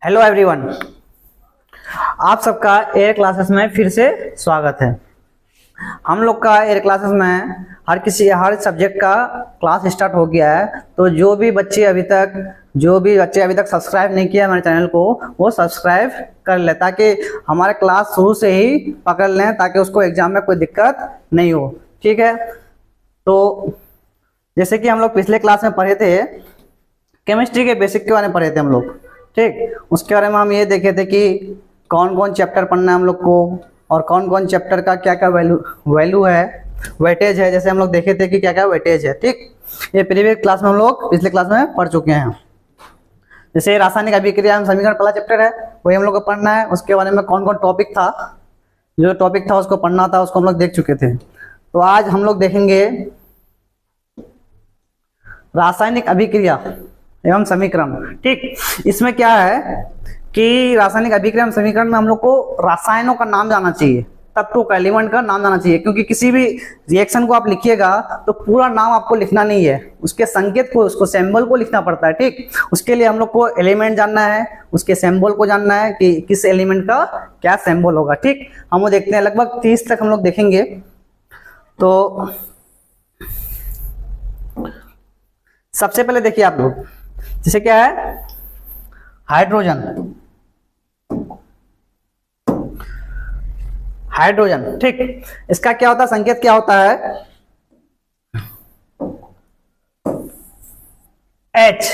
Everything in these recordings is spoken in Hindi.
हेलो एवरीवन, आप सबका एयर क्लासेस में फिर से स्वागत है। हम लोग का एयर क्लासेस में हर सब्जेक्ट का क्लास स्टार्ट हो गया है। तो जो भी बच्चे अभी तक सब्सक्राइब नहीं किया हमारे चैनल को, वो सब्सक्राइब कर ले ताकि हमारा क्लास शुरू से ही पकड़ लें, ताकि उसको एग्जाम में कोई दिक्कत नहीं हो। ठीक है, तो जैसे कि हम लोग पिछले क्लास में पढ़े थे, केमिस्ट्री के बेसिक के बारे में पढ़े थे हम लोग। ठीक, उसके बारे में हम ये देखे थे कि कौन कौन चैप्टर पढ़ना है हम लोग को, और कौन कौन चैप्टर का क्या क्या वैल्यू है, वेटेज है। जैसे हम लोग देखे थे कि क्या क्या वेटेज है। ठीक, ये प्रीवियस क्लास में हम लोग पिछले क्लास में पढ़ चुके हैं। जैसे रासायनिक अभिक्रिया एवं समीकरण पहला चैप्टर है, वही हम लोग को पढ़ना है। उसके बारे में कौन कौन टॉपिक था, जो टॉपिक था उसको पढ़ना था, उसको हम लोग देख चुके थे। तो आज हम लोग देखेंगे रासायनिक अभिक्रिया एवं समीकरण। ठीक, इसमें क्या है कि रासायनिक अभिक्रिया एवं समीकरण में हम लोग को रसायनों का नाम जाना चाहिए, तत्वों का, एलिमेंट का नाम जाना चाहिए। क्योंकि किसी भी रिएक्शन को आप लिखिएगा तो पूरा नाम आपको लिखना नहीं है, उसके संकेत को, उसको सिंबल को लिखना पड़ता है। ठीक, उसके लिए हम लोग को एलिमेंट जानना है, उसके सिंबल को जानना है कि किस एलिमेंट का क्या सिंबल होगा। ठीक, हम वो देखते हैं, लगभग 30 तक हम लोग देखेंगे। तो सबसे पहले देखिए आप लोग, जैसे क्या है हाइड्रोजन। ठीक, इसका क्या होता है, संकेत क्या होता है, H।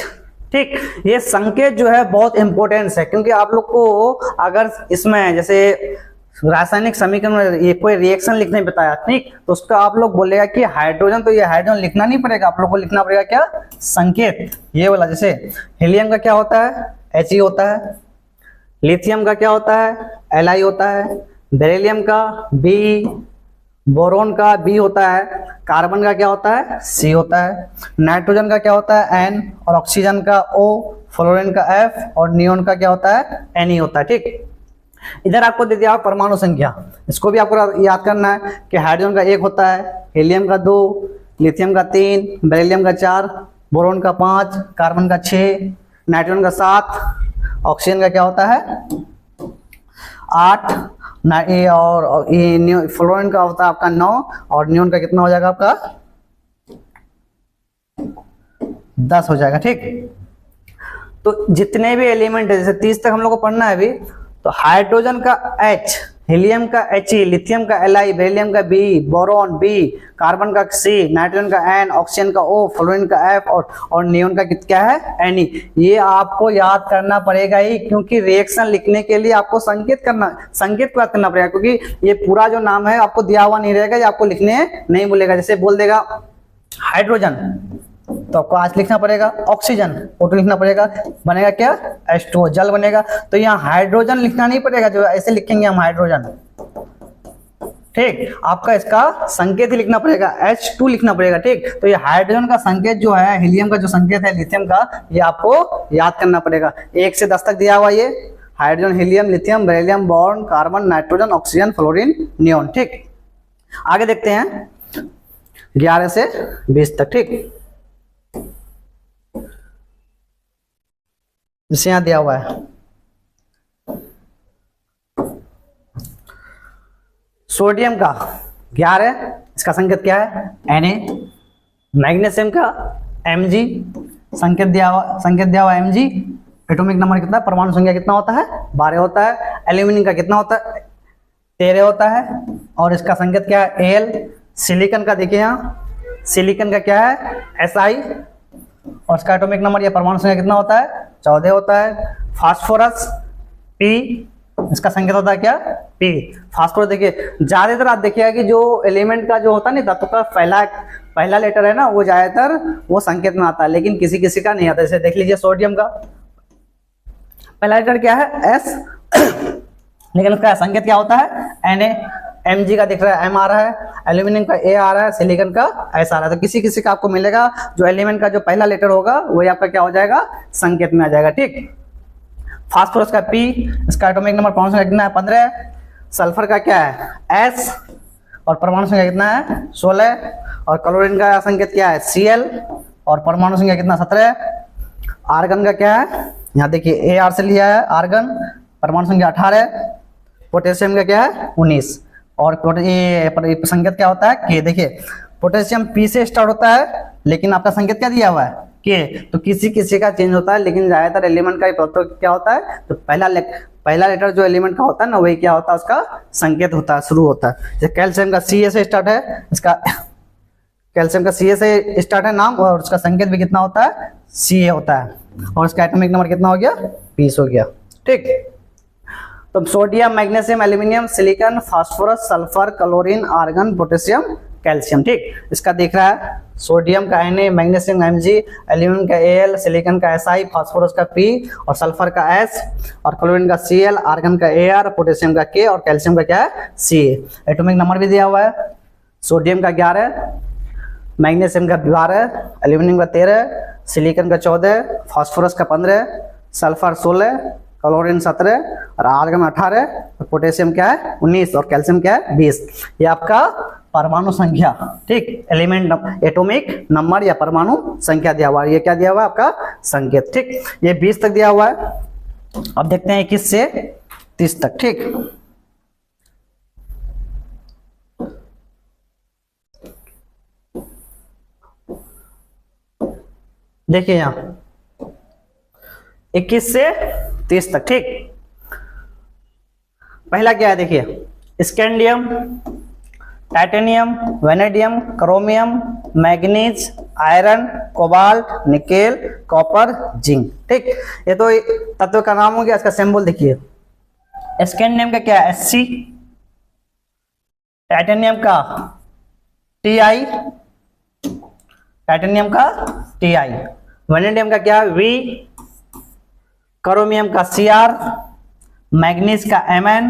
ठीक, ये संकेत जो है बहुत इंपॉर्टेंस है, क्योंकि आप लोग को अगर इसमें जैसे रासायनिक समीकरण में ये कोई रिएक्शन लिखने बताया, ठीक, तो उसका आप लोग बोलेगा कि हाइड्रोजन, तो ये हाइड्रोजन लिखना नहीं पड़ेगा, आप लोग को लिखना पड़ेगा क्या, संकेत, ये वाला। जैसे हीलियम का क्या होता है, He होता है। लिथियम का क्या होता है, Li होता है। बेरिलियम का Be, बोरोन का B होता है। कार्बन का क्या होता है, C होता है। नाइट्रोजन का क्या होता है, N, और ऑक्सीजन का O, फ्लोरीन का F, और नियोन का क्या होता है, Ne होता है। ठीक, इधर आपको दे दिया परमाणु संख्या, इसको भी आपको याद करना है कि हाइड्रोजन का 1 होता है, हीलियम का 2, लिथियम का 3, बेरिलियम का 4, बोरोन का 5, कार्बन का 6, नाइट्रोजन का 7, ऑक्सीजन का क्या होता है 8, और फ्लोरीन का होता है आपका 9, और नियोन का कितना हो जाएगा आपका 10 हो जाएगा। ठीक, तो जितने भी एलिमेंट है, जैसे 30 तक हम लोग को पढ़ना है अभी, तो हाइड्रोजन का H, हीलियम का He, लिथियम का Li, बेरिलियम का B, बोरोन B, कार्बन का C, नाइट्रोजन का N, ऑक्सीजन का O, फ्लोरीन का F, और नियोन का क्या है, Ne। ये आपको याद करना पड़ेगा ही, क्योंकि रिएक्शन लिखने के लिए आपको संकेत को याद करना पड़ेगा, क्योंकि ये पूरा जो नाम है आपको दिया हुआ नहीं रहेगा, ये आपको लिखने नहीं बोलेगा। जैसे बोल देगा हाइड्रोजन, तो आपको आज लिखना पड़ेगा ऑक्सीजन, O2 लिखना पड़ेगा, बनेगा क्या, H2O, जल बनेगा। तो यहाँ हाइड्रोजन लिखना नहीं पड़ेगा, जो ऐसे लिखेंगे हम हाइड्रोजन। ठीक, आपका इसका संकेत ही लिखना पड़ेगा, H2 लिखना पड़ेगा। ठीक, तो ये हाइड्रोजन का संकेत जो है, हीलियम का जो संकेत है, लिथियम का, ये आपको याद करना पड़ेगा। 1 से 10 तक दिया हुआ ये hydrogen, helium, lithium, beryllium, boron, carbon, nitrogen, oxygen, fluorine, neon. ठीक, आगे देखते हैं 11 से 20 तक। ठीक, जिसे यहां दिया हुआ है सोडियम का 11, इसका संकेत क्या है, Na। मैग्नीशियम का Mg, संकेत दिया हुआ Mg। एटॉमिक नंबर कितना, परमाणु संख्या कितना होता है, 12 होता है। एल्यूमिनियम का कितना होता है, 13 होता है, और इसका संकेत क्या है, Al। सिलिकॉन का देखिए यहाँ, सिलिकॉन का क्या है, Si, और इसका एटॉमिक नंबर या परमाणु संख्या कितना होता है, 14 होता है। फास्फोरस P, इसका संकेत होता है क्या, P। फास्फोरस देखिए, ज्यादातर आप देखिएगा कि जो एलिमेंट का जो होता है ना, तत्व का पहला लेटर है ना, वो ज्यादातर वो संकेत में आता है, लेकिन किसी किसी का नहीं आता। जैसे देख लीजिए सोडियम का पहला लेटर क्या है, S, लेकिन उसका संकेत क्या होता है, Na। Mg का दिख रहा है, M आ रहा है। एल्यूमिनियम का A आ रहा है, सिलिकॉन का S आ रहा है। तो किसी किसी का आपको मिलेगा जो एलिमेंट का जो पहला लेटर होगा वही आपका क्या हो जाएगा, संकेत में आ जाएगा। ठीक, फास्फोरस का P, इसका एटॉमिक नंबर परमाणु संख्या कितना है, 15। सल्फर का क्या है, S, और परमाणु संख्या कितना है, 16। और क्लोरीन का संकेत क्या है, Cl, और परमाणु संख्या कितना, 17। आर्गन का क्या है, यहाँ देखिए Ar से लिया है आर्गन, परमाणु संख्या 18 है, पोटेशियम का क्या है 19, और ये संकेत क्या होता है के। देखिए पोटेशियम P से स्टार्ट होता है, लेकिन आपका संकेत क्या दिया हुआ है के, तो किसी किसी का चेंज होता है, लेकिन ज्यादातर एलिमेंट का क्या होता है, तो पहला लेटर जो एलिमेंट का होता है ना, वही क्या होता है, उसका संकेत होता है, शुरू होता है। जैसे कैल्शियम का Ca से स्टार्ट है, इसका कैल्शियम का Ca से स्टार्ट है नाम, और उसका संकेत भी कितना होता है, Ca होता है, और उसका एटॉमिक नंबर कितना हो गया 20 हो गया। ठीक, तो sodium, magnesium, aluminium, silicon, phosphorus, sulphur, chlorine, argon, potassium, calcium. ठीक, इसका देख रहा है सोडियम का Na, मैग्नीशियम का Mg, एल्यूमिनियम का Al, सिलिकॉन का Si, फास्फोरस का P, और सल्फर का S, और क्लोरीन का Cl, आर्गन का Ar, पोटेशियम का K, और कैल्शियम का क्या है Ca। एटॉमिक नंबर भी दिया हुआ है, सोडियम का 11, मैग्नीशियम का 12, एल्यूमिनियम का 13, सिलिकॉन का 14, फास्फोरस का 15, सल्फर 16, क्लोरीन 17, और आर्गन 18, और पोटेशियम क्या है 19, और कैल्शियम क्या है 20। ये आपका परमाणु संख्या, ठीक, एटॉमिक नंबर या परमाणु संख्या दिया हुआ है। ये क्या दिया हुआ है आपका संकेत। ठीक, ये 20 तक दिया हुआ है। अब देखते हैं 21 से 30 तक। ठीक, देखिए यहाँ 21 से 30 तक। ठीक, पहला क्या है देखिए, scandium, titanium, vanadium, chromium, manganese, iron, cobalt, nickel, copper, zinc. ठीक, ये तो तत्व का नाम हो गया। इसका सिंबल देखिए, स्कैंडियम का क्या है Sc, टाइटेनियम का Ti, टाइटेनियम का Ti, वेनेडियम का क्या है V, क्रोमियम का Cr, मैग्नीज का Mn,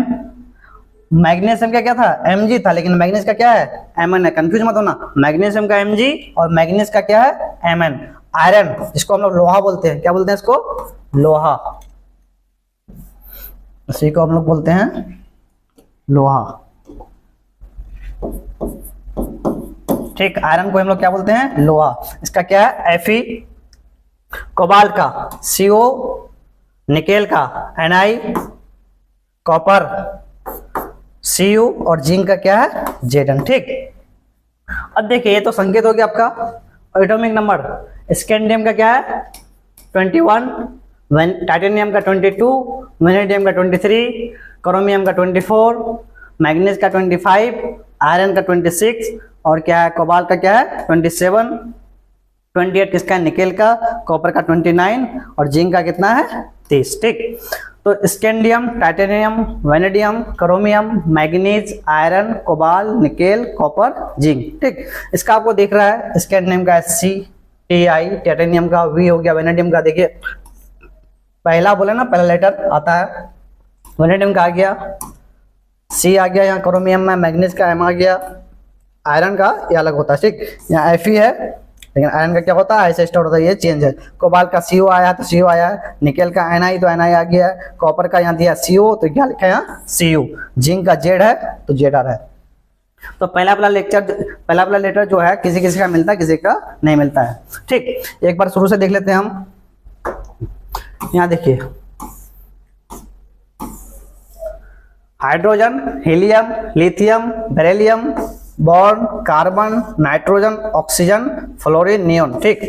मैग्नीशियम का क्या था Mg था, लेकिन मैग्नीज का क्या है Mn है, कंफ्यूज मत होना। मैग्नीशियम का Mg और मैग्नीज का क्या है Mn। आयरन, जिसको हम लोग लोहा बोलते हैं, क्या बोलते हैं इसको, लोहा, इसी को हम लोग बोलते हैं लोहा। ठीक, आयरन को हम लोग क्या बोलते हैं लोहा। इसका क्या है Fe, कोबाल्ट का Co, निकेल का Ni, कॉपर Cu, और जिंक का क्या है Zn। ठीक, अब देखिए ये तो संकेत हो गया आपका। एटॉमिक नंबर, स्कैंडियम का क्या है 21, टाइटेनियम का 22, वेनेडियम का 23, क्रोमियम का 24, मैग्नीज का 25, आयरन का 26, और क्या है कोबाल्ट का क्या है 27, 28 किसका है निकेल का, कॉपर का 29, और जिंक का कितना है 30। ठीक, तो scandium, titanium, vanadium, chromium, manganese, iron, cobalt, nickel, copper, zinc. ठीक, इसका आपको दिख रहा है स्कैंडियम का Sc, Ti, टाइटेनियम का V हो गया, वेनेडियम का देखिए पहला बोले ना, पहला लेटर आता है, वेनेडियम का आ गया, C आ गया, यहाँ क्रोमियम में मैग्नीज का M आ गया, आयरन का ये अलग होता है। ठीक, यहाँ Fe है, लेकिन आयरन का क्या होता है ऐसे स्टार्ट होता है, ये चेंज है। कोबाल्ट का Co आया तो Co आया, निकेल का Ni तो Ni आ गया, कॉपर का यहाँ दिया Co तो क्या लिखा है यहाँ Cu, जिंक का Z है तो Zr है। तो पहला वाला लेटर जो है किसी किसी का मिलता है, किसी का नहीं मिलता है। ठीक, एक बार शुरू से देख लेते हैं हम। यहाँ देखिए hydrogen, helium, lithium, beryllium, boron, carbon, nitrogen, oxygen, fluorine, neon. ठीक,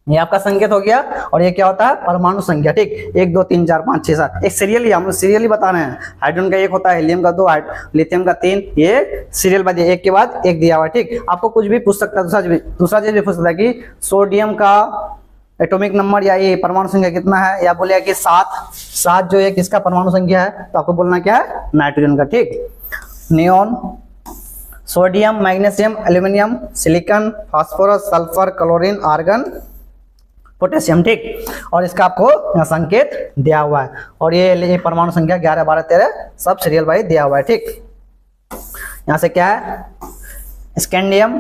ये आपका संकेत हो गया। और ये क्या होता है परमाणु संख्या। ठीक, 1 2 3 4 5 6 7, एक सीरियली हम सीरियली बता रहे हैं। हाइड्रोजन का 1 होता है, हीलियम का 2, लिथियम का 3, ये सीरियल बाय एक के बाद एक दिया हुआ है। ठीक, आपको कुछ भी पूछ सकता है, दूसरा चीज भी पूछ सकता है कि सोडियम का एटॉमिक नंबर या ये परमाणु संख्या कितना है, या बोले कि 7 जो है किसका परमाणु संख्या है, तो आपको बोलना क्या है नाइट्रोजन का। ठीक, neon, sodium, magnesium, aluminium, silicon, phosphorus, sulphur, chlorine, argon, potassium. ठीक, और इसका आपको यहाँ संकेत दिया हुआ है। और ये परमाणु संख्या 11 12 13 सब सीरियल वाइज दिया हुआ है। ठीक, यहाँ से क्या है scandium,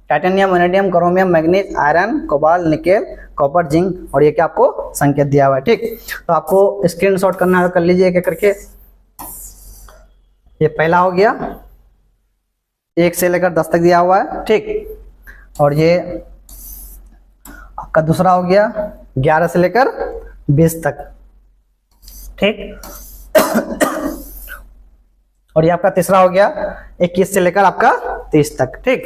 titanium, vanadium, chromium, manganese, iron, cobalt, nickel, copper, zinc, और ये क्या आपको संकेत दिया हुआ है। ठीक, तो आपको स्क्रीनशॉट करना है, कर लीजिए एक एक करके। ये पहला हो गया, 1 से लेकर 10 तक दिया हुआ है। ठीक, और ये आपका दूसरा हो गया 11 से लेकर 20 तक, ठीक। और ये आपका तीसरा हो गया 21 से लेकर आपका 30 तक, ठीक।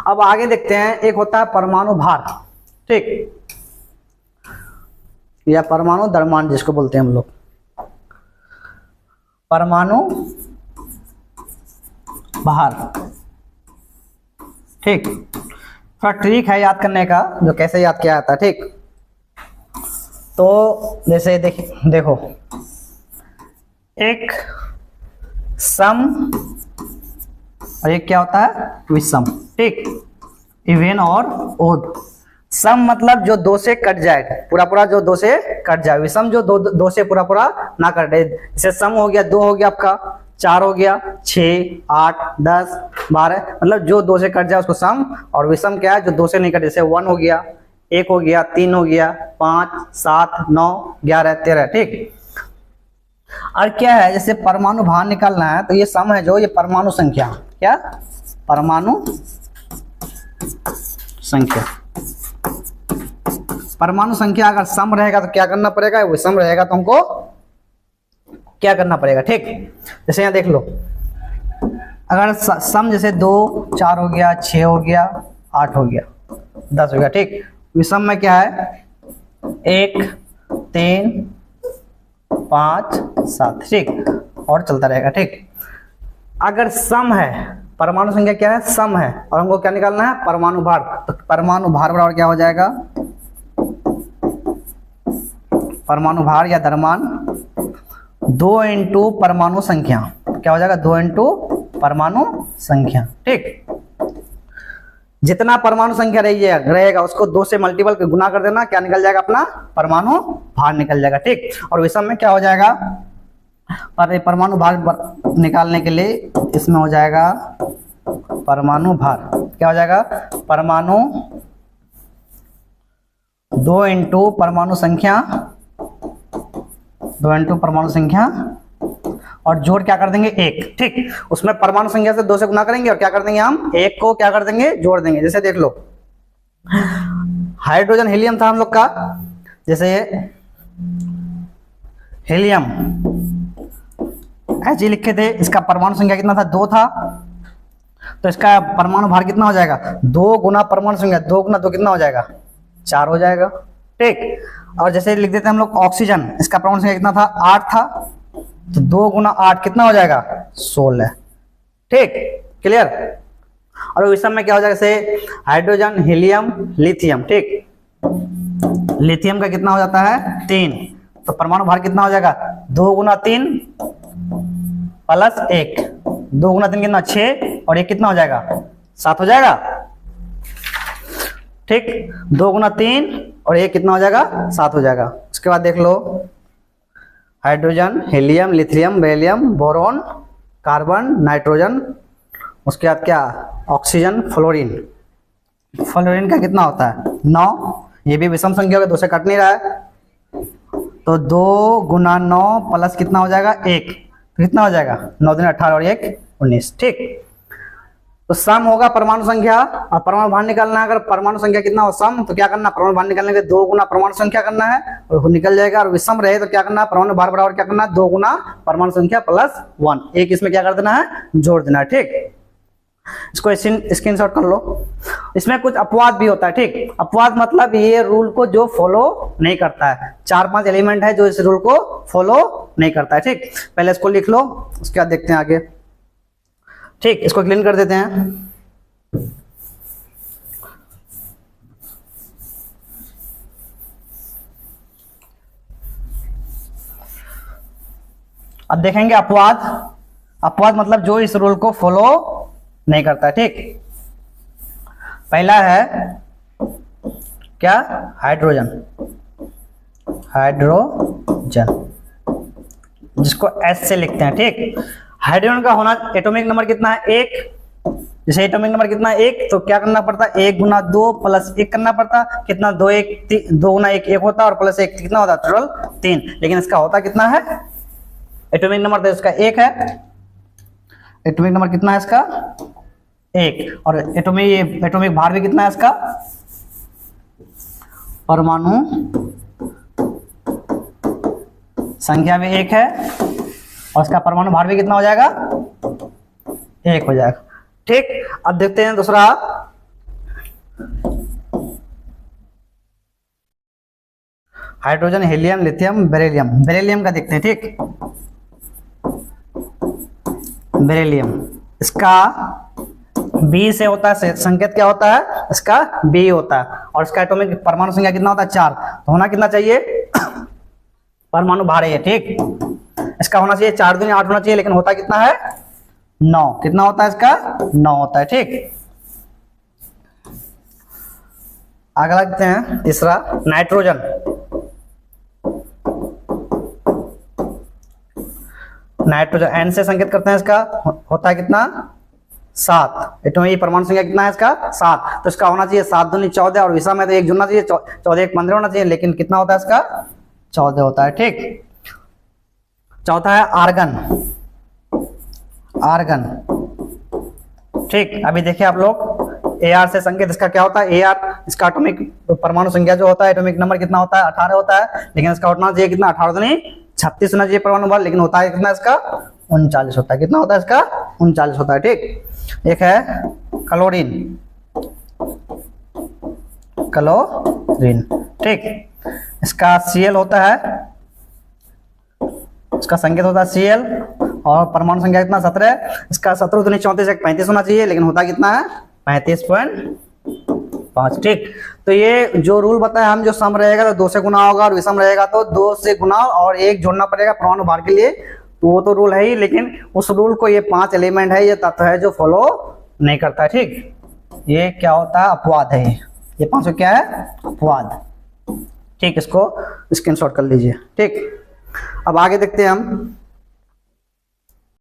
अब आगे देखते हैं, एक होता है परमाणु भार, ठीक, या परमाणु द्रव्यमान जिसको बोलते हैं हम लोग, परमाणु भार, ठीक। थोड़ा ट्रिक है याद करने का, जो कैसे याद किया जाता है, ठीक। तो जैसे देखो एक सम और एक क्या होता है विषम, ठीक, इवन और ओड। सम मतलब जो दो से कट जाए, पूरा पूरा जो दो से कट जाए, विषम जो दो से पूरा पूरा ना कटे। जैसे सम हो गया 2 हो गया आपका, 4 हो गया, 6, 8, 10, 12, मतलब जो 2 से कट जाए उसको सम। और विषम क्या है, जो 2 से नहीं कटे, जैसे 1 हो गया, 1 हो गया, 3 हो गया, 5, 7, 9, 11, 13, ठीक। और क्या है, जैसे परमाणु भार निकालना है तो ये सम है, जो ये परमाणु संख्या, क्या परमाणु संख्या, परमाणु संख्या अगर सम रहेगा तो क्या करना पड़ेगा, विषम रहेगा तो हमको क्या करना पड़ेगा, ठीक। जैसे यहाँ देख लो, अगर सम जैसे 2, 4 हो गया, 6 हो गया, 8 हो गया, 10 हो गया, ठीक। विषम में क्या है 1, 3, 5, 7, ठीक, और चलता रहेगा, ठीक। अगर सम है, परमाणु संख्या क्या है, सम है, और हमको क्या निकालना है, परमाणु भार। तो परमाणु भार बराबर क्या हो जाएगा, परमाणु भार या द्रव्यमान 2 इंटू परमाणु संख्या, क्या हो जाएगा 2 इंटू परमाणु संख्या, ठीक। जितना परमाणु संख्या रहेगा उसको 2 से मल्टीपल गुना कर देना, क्या निकल जाएगा अपना परमाणु भार निकल जाएगा, ठीक। और विषम में क्या हो जाएगा, पर परमाणु भार निकालने के लिए इसमें हो जाएगा परमाणु भार, क्या हो जाएगा परमाणु 2 इंटू परमाणु संख्या, 2 इंटू परमाणु संख्या, और जोड़ क्या कर देंगे 1, ठीक। उसमें परमाणु संख्या से 2 से गुना करेंगे और क्या कर देंगे हम 1 को क्या कर देंगे जोड़ देंगे। जैसे देख लो हाइड्रोजन हीलियम था हम लोग का, जैसे हीलियम ऐसे लिखे थे, इसका परमाणु संख्या कितना था 2 था, तो इसका परमाणु भार कितना हो जाएगा 2 गुना परमाणु संख्या, 2 गुना 2 कितना हो जाएगा 4 हो जाएगा, ठीक। और जैसे लिख देते हैं हम लोग ऑक्सीजन, इसका परमाणु संख्या कितना था 8 था, तो 2 गुना 8 कितना हो जाएगा 16, ठीक, क्लियर। और विषम में क्या हो जाएगा, जैसे हाइड्रोजन हीलियम लिथियम, ठीक, लिथियम का कितना हो जाता है 3, तो परमाणु भार कितना हो जाएगा 2 गुना 3 प्लस 1, 2 गुना 3 कितना 6, और 1 कितना हो जाएगा 7 हो जाएगा, ठीक। 2 गुना 3 और 1 कितना हो जाएगा 7 हो जाएगा। उसके बाद देख लो hydrogen helium lithium beryllium boron carbon nitrogen, उसके बाद क्या ऑक्सीजन फ्लोरीन, फ्लोरीन का कितना होता है 9, ये भी विषम संख्या 2 से कट नहीं रहा है, तो 2 गुना 9 प्लस कितना हो जाएगा 1, तो कितना हो जाएगा 9 दूनी 18 और 1 19, ठीक। तो सम होगा परमाणु संख्या और परमाणु भार निकालना है। अगर परमाणु संख्या कितना हो सम, तो क्या करना परमाणु भार निकालने के 2 गुना परमाणु संख्या करना है और निकल जाएगा। और विषम रहे तो क्या करना है परमाणु भार बराबर क्या करना है 2 गुना परमाणु संख्या प्लस 1, एक इसमें क्या कर देना है जोड़ देना है, ठीक। इसको स्क्रीनशॉट कर लो। इसमें कुछ अपवाद भी होता है, ठीक। अपवाद मतलब ये रूल को जो फॉलो नहीं करता है, 4-5 एलिमेंट है जो इस रूल को फॉलो नहीं करता है, ठीक। पहले इसको लिख लो, उसके बाद देखते हैं आगे, ठीक। इसको क्लीन कर देते हैं। अब देखेंगे अपवाद। अपवाद मतलब जो इस रूल को फॉलो नहीं करता, ठीक। पहला है क्या हाइड्रोजन, हाइड्रोजन जिसको एस से लिखते हैं, ठीक। हाइड्रोजन का होना एटॉमिक नंबर कितना है 1, जैसे एटॉमिक नंबर कितना है 1, तो क्या करना पड़ता है 1 गुना 2 प्लस 1 करना पड़ता, कितना 2 गुना 1 1 होता है और प्लस 1 कितना होता है टोटल 3, लेकिन इसका होता कितना है एटॉमिक नंबर तो इसका 1 है, एटॉमिक नंबर कितना है इसका 1, और एटॉमिक भार भी कितना है इसका, परमाणु संख्या भी 1 है और इसका परमाणु भार भी कितना हो जाएगा, 1 हो जाएगा। ठीक, अब देखते हैं दूसरा, hydrogen, helium, lithium, beryllium. Beryllium का देखते हैं। ठीक, बेरिलियम, इसका बी से होता है, संकेत क्या होता है, इसका बी होता है और इसका एटॉमिक परमाणु संख्या कितना होता है, 4। तो होना कितना चाहिए, परमाणु भार है। ठीक, इसका होना चाहिए 4 दूनी 8 होना चाहिए, लेकिन होता कितना है, 9। कितना होता है इसका, 9 होता है। ठीक, अगला देखते हैं तीसरा, नाइट्रोजन। नाइट्रोजन एन से संकेत करते हैं, इसका होता है कितना, 7। एटॉमिक परमाणु संख्या कितना है इसका, 7। तो इसका होना चाहिए 7 दूनी 14 और विषम में तो 1 जुड़ना चाहिए, 14 1 15 होना चाहिए, लेकिन कितना होता है इसका, 14 होता है। ठीक, चौथा है आर्गन। आर्गन, ठीक, अभी देखिए आप लोग, Ar से संकेत इसका क्या होता है, Ar, इसका एटॉमिक परमाणु संख्या जो होता है, एटॉमिक नंबर कितना होता है, 18 होता है, लेकिन इसका होना चाहिए कितना, 18 दूनी 36 होना चाहिए परमाणु भार, लेकिन होता है कितना इसका, 39 होता है। कितना होता है इसका, 39 होता है। ठीक, एक है क्लोरीन। क्लोरीन, ठीक, इसका Cl होता है, इसका संकेत होता है Cl और परमाणु संख्या कितना, 17। इसका 17 दूनी 34 35 होना चाहिए, लेकिन होता कितना है, 35.5। ठीक, तो ये जो रूल बताया हम, जो सम रहेगा तो 2 से गुना होगा और विषम रहेगा तो 2 से गुना और 1 जोड़ना पड़ेगा परमाणु भार के लिए। तो वो तो रूल है ही, लेकिन उस रूल को ये 5 एलिमेंट है, ये तत्व है जो फॉलो नहीं करता है। ठीक, ये क्या होता है, अपवाद है। ये 500 क्या है, अपवाद। ठीक, इसको स्क्रीनशॉट कर लीजिए। ठीक, अब आगे देखते हैं हम,